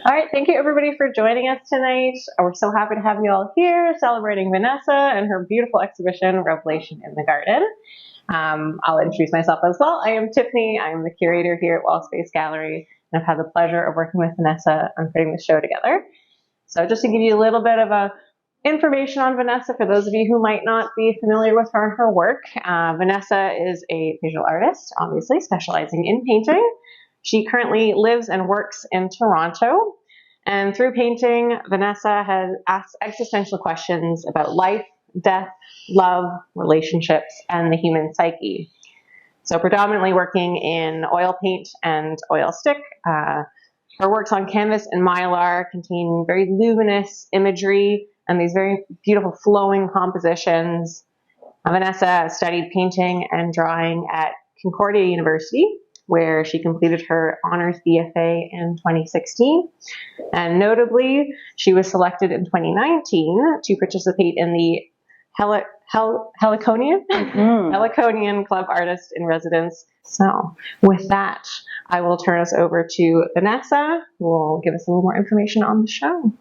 All right, thank you everybody for joining us tonight. We're so happy to have you all here celebrating Vanessa and her beautiful exhibition, Revelation in the Garden. I'll introduce myself as well. I am Tiffany. I am the curator here at Wall Space Gallery, and I've had the pleasure of working with Vanessa on putting the show together. So just to give you a little bit of information on Vanessa, for those of you who might not be familiar with her and her work, Vanessa is a visual artist, obviously, specializing in painting. She currently lives and works in Toronto. And through painting, Vanessa has asked existential questions about life, death, love, relationships, and the human psyche. So predominantly working in oil paint and oil stick. Her works on canvas and mylar contain very luminous imagery and these very beautiful flowing compositions. Vanessa studied painting and drawing at Concordia University, where she completed her honors BFA in 2016. And notably, she was selected in 2019 to participate in the Heliconian Club Artist in Residence. So with that, I will turn us over to Vanessa, who will give us a little more information on the show.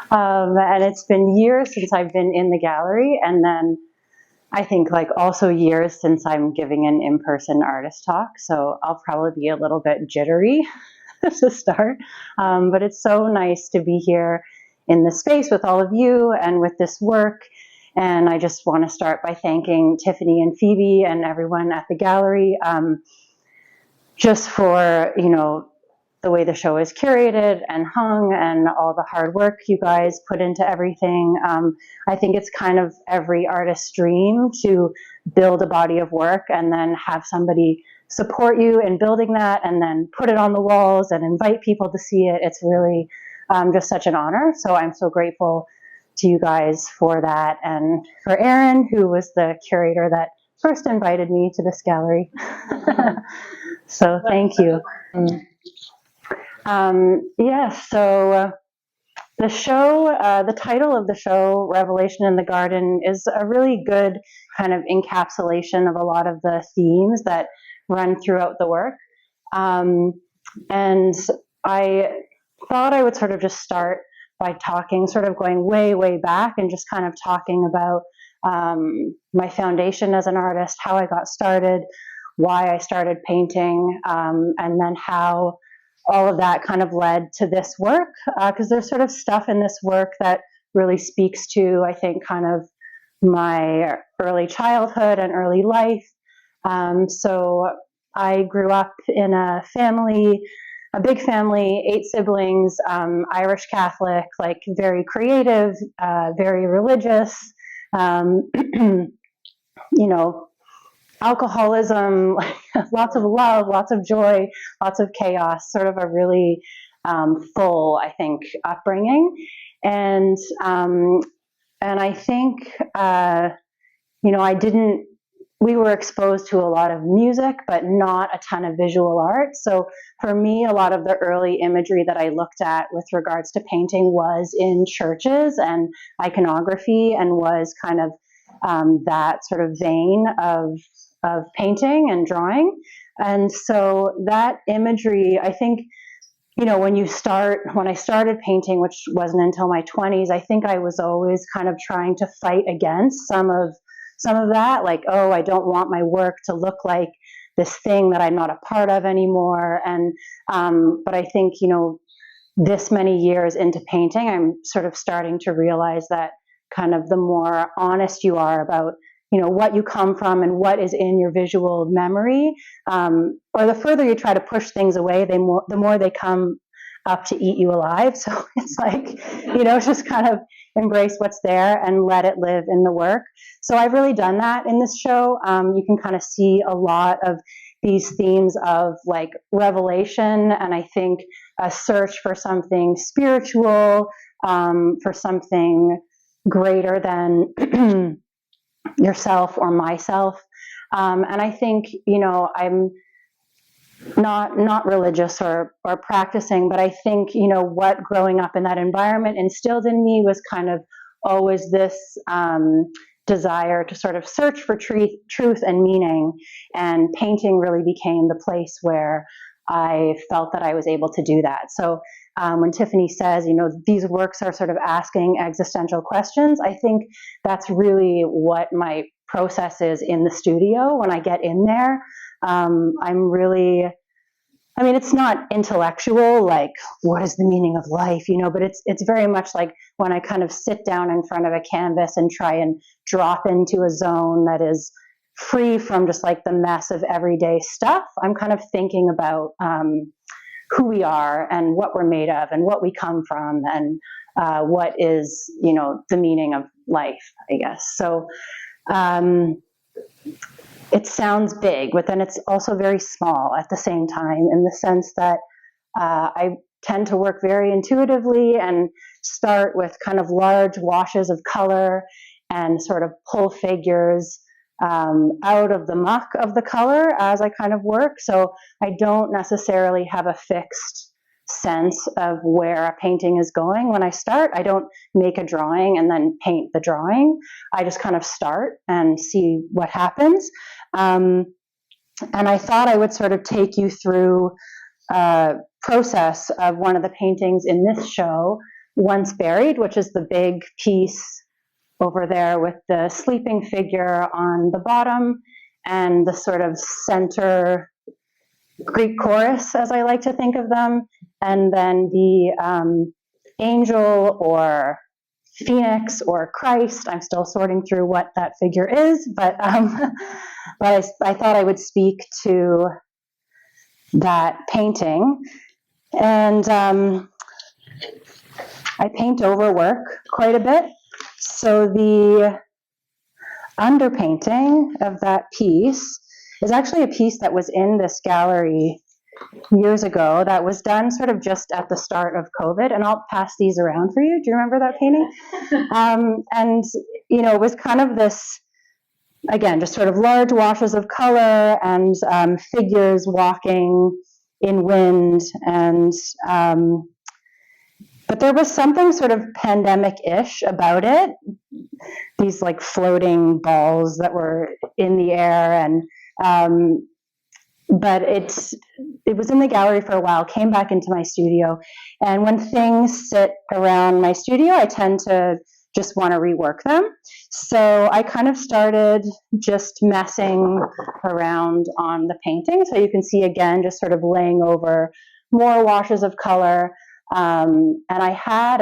And it's been years since I've been in the gallery, and then I think also years since I'm giving an in-person artist talk, so I'll probably be a little bit jittery to start. But it's so nice to be here in this space with all of you and with this work. And I just want to start by thanking Tiffany and Phoebe and everyone at the gallery just for, the way the show is curated and hung and all the hard work you guys put into everything. I think it's kind of every artist's dream to build a body of work and then have somebody support you in building that and then put it on the walls and invite people to see it. It's really just such an honor. So I'm so grateful to you guys for that, and for Erin, who was the curator that first invited me to this gallery. So thank you. So the show, the title of the show, Revelation in the Garden, is a really good kind of encapsulation of a lot of the themes that run throughout the work. And I thought I would sort of just start by going way, way back and just kind of talking about my foundation as an artist, how I got started, why I started painting, and then how all of that kind of led to this work, because there's sort of stuff in this work that really speaks to, I think, kind of my early childhood and early life. So I grew up in a big family, 8 siblings, Irish Catholic, very creative, very religious, alcoholism, lots of love, lots of joy, lots of chaos, sort of a really full, I think, upbringing. And I think, we were exposed to a lot of music, but not a ton of visual art. So for me, a lot of the early imagery that I looked at with regards to painting was in churches and iconography, and was kind of that sort of vein of painting and drawing. And so that imagery, I think, when I started painting, which wasn't until my 20s, I think I was always kind of trying to fight against some of that, I don't want my work to look like this thing that I'm not a part of anymore. And but I think, this many years into painting, I'm sort of starting to realize that kind of the more honest you are about what you come from and what is in your visual memory, or the further you try to push things away, the more they come up to eat you alive. So it's just kind of embrace what's there and let it live in the work. So I've really done that in this show. You can kind of see a lot of these themes of revelation, and I think a search for something spiritual, for something greater than yourself or myself. And I think, I'm not religious or practicing, but I think, what growing up in that environment instilled in me was kind of always this desire to sort of search for truth and meaning. And painting really became the place where I felt that I was able to do that. So when Tiffany says, these works are sort of asking existential questions, I think that's really what my process is in the studio when I get in there. I'm really, it's not intellectual, like what is the meaning of life, but it's very much like when I kind of sit down in front of a canvas and try and drop into a zone that is free from just like the mess of everyday stuff. I'm kind of thinking about who we are and what we're made of and what we come from and what is, the meaning of life, I guess. So it sounds big, but then it's also very small at the same time, in the sense that I tend to work very intuitively and start with kind of large washes of color and sort of pull figures out of the muck of the color as I kind of work. So I don't necessarily have a fixed sense of where a painting is going. When I start, I don't make a drawing and then paint the drawing. I just kind of start and see what happens. And I thought I would sort of take you through a process of one of the paintings in this show, Once Buried, which is the big piece over there with the sleeping figure on the bottom and the sort of center Greek chorus, as I like to think of them, and then the angel or Phoenix or Christ. I'm still sorting through what that figure is, but I thought I would speak to that painting. And I paint over work quite a bit. So the underpainting of that piece is actually a piece that was in this gallery years ago that was done sort of just at the start of COVID, and I'll pass these around for you. Do you remember that painting? And, it was kind of this, again, just sort of large washes of color and figures walking in wind. And, but there was something sort of pandemic-ish about it. These like floating balls that were in the air, and but it was in the gallery for a while, came back into my studio, and when things sit around my studio, I tend to just want to rework them. So I kind of started just messing around on the painting. So you can see again, just sort of laying over more washes of color. And I had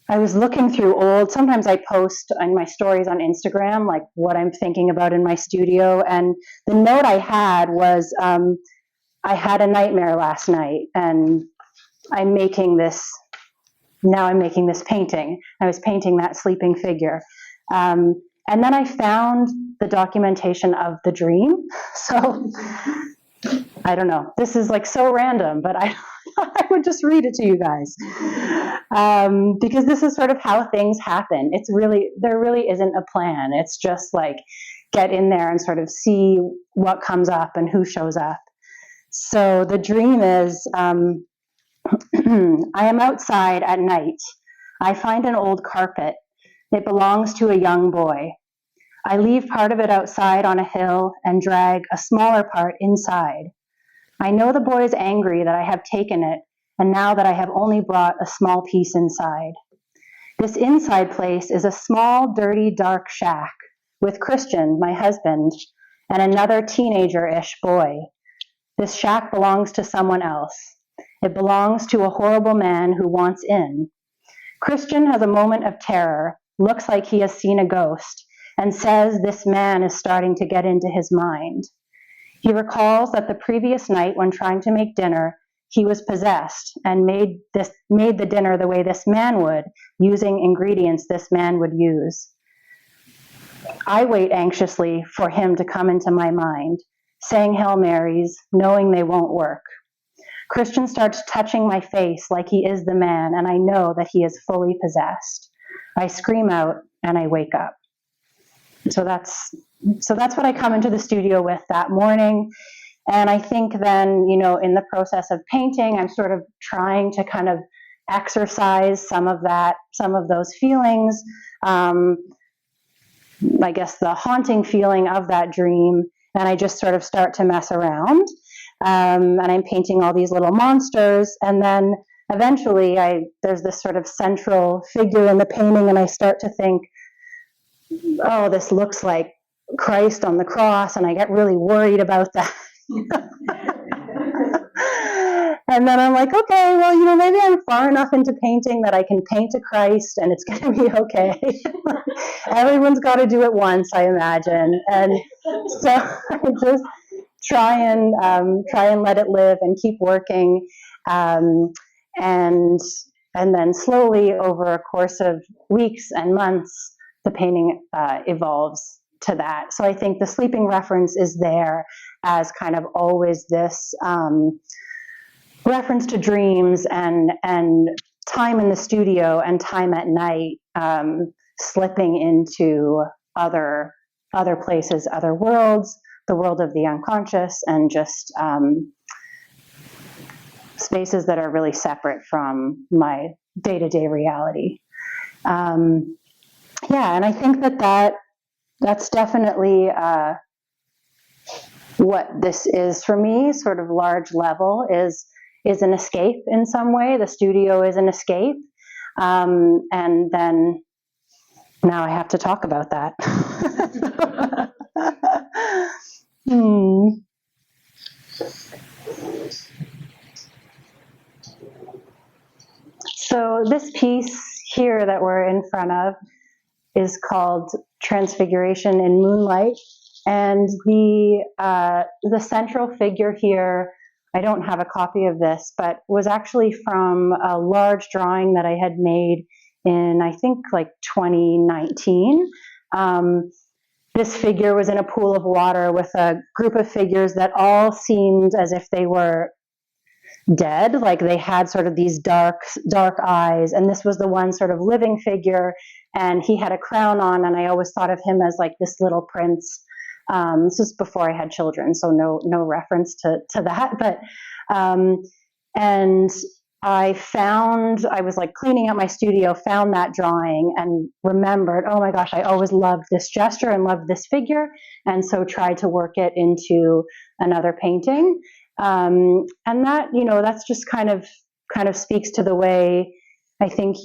I was looking through sometimes I post on my stories on Instagram, like what I'm thinking about in my studio. And the note I had was, I had a nightmare last night and I'm making this painting. I was painting that sleeping figure. And then I found the documentation of the dream. So I don't know, this is like so random, but I would just read it to you guys. Because this is sort of how things happen. There really isn't a plan. It's just like, get in there and sort of see what comes up and who shows up. So the dream is, I am outside at night. I find an old carpet. It belongs to a young boy. I leave part of it outside on a hill and drag a smaller part inside. I know the boy is angry that I have taken it, and now that I have only brought a small piece inside. This inside place is a small, dirty, dark shack with Christian, my husband, and another teenager-ish boy. This shack belongs to someone else. It belongs to a horrible man who wants in. Christian has a moment of terror, looks like he has seen a ghost, and says this man is starting to get into his mind. He recalls that the previous night when trying to make dinner, he was possessed and made the dinner the way this man would, using ingredients this man would use. I wait anxiously for him to come into my mind, saying Hail Marys, knowing they won't work. Christian starts touching my face like he is the man, and I know that he is fully possessed. I scream out and I wake up. So that's what I come into the studio with that morning. And I think then, in the process of painting, I'm sort of trying to kind of exercise some of those feelings. I guess the haunting feeling of that dream. And I just sort of start to mess around. and I'm painting all these little monsters, and then eventually there's this sort of central figure in the painting, and I start to think, oh, this looks like Christ on the cross, and I get really worried about that. And then I'm like, okay, well, maybe I'm far enough into painting that I can paint a Christ and it's going to be okay. Everyone's got to do it once, I imagine. And so I just try and let it live and keep working. And then slowly over a course of weeks and months, the painting evolves to that. So I think the sleeping reference is there as kind of always this reference to dreams and time in the studio and time at night, slipping into other places, other worlds, the world of the unconscious, and just spaces that are really separate from my day-to-day reality. Yeah, and I think that's definitely what this is for me, sort of large level, is an escape in some way. The studio is an escape. And then now I have to talk about that. So this piece here that we're in front of is called Transfiguration in Moonlight. And the central figure here, I don't have a copy of this, but was actually from a large drawing that I had made in, I think, like 2019. This figure was in a pool of water with a group of figures that all seemed as if they were dead, like they had sort of these dark eyes, and this was the one sort of living figure, and he had a crown on, and I always thought of him as like this little prince. This is before I had children, so no reference to that, but and I was like cleaning out my studio, found that drawing and remembered, oh my gosh, I always loved this gesture and loved this figure, and so tried to work it into another painting. And that, that's just kind of speaks to the way I think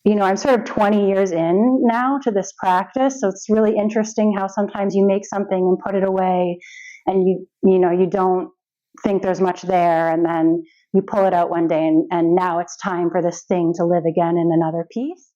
I'm sort of 20 years in now to this practice. So it's really interesting how sometimes you make something and put it away and you don't think there's much there. And then you pull it out one day and now it's time for this thing to live again in another piece.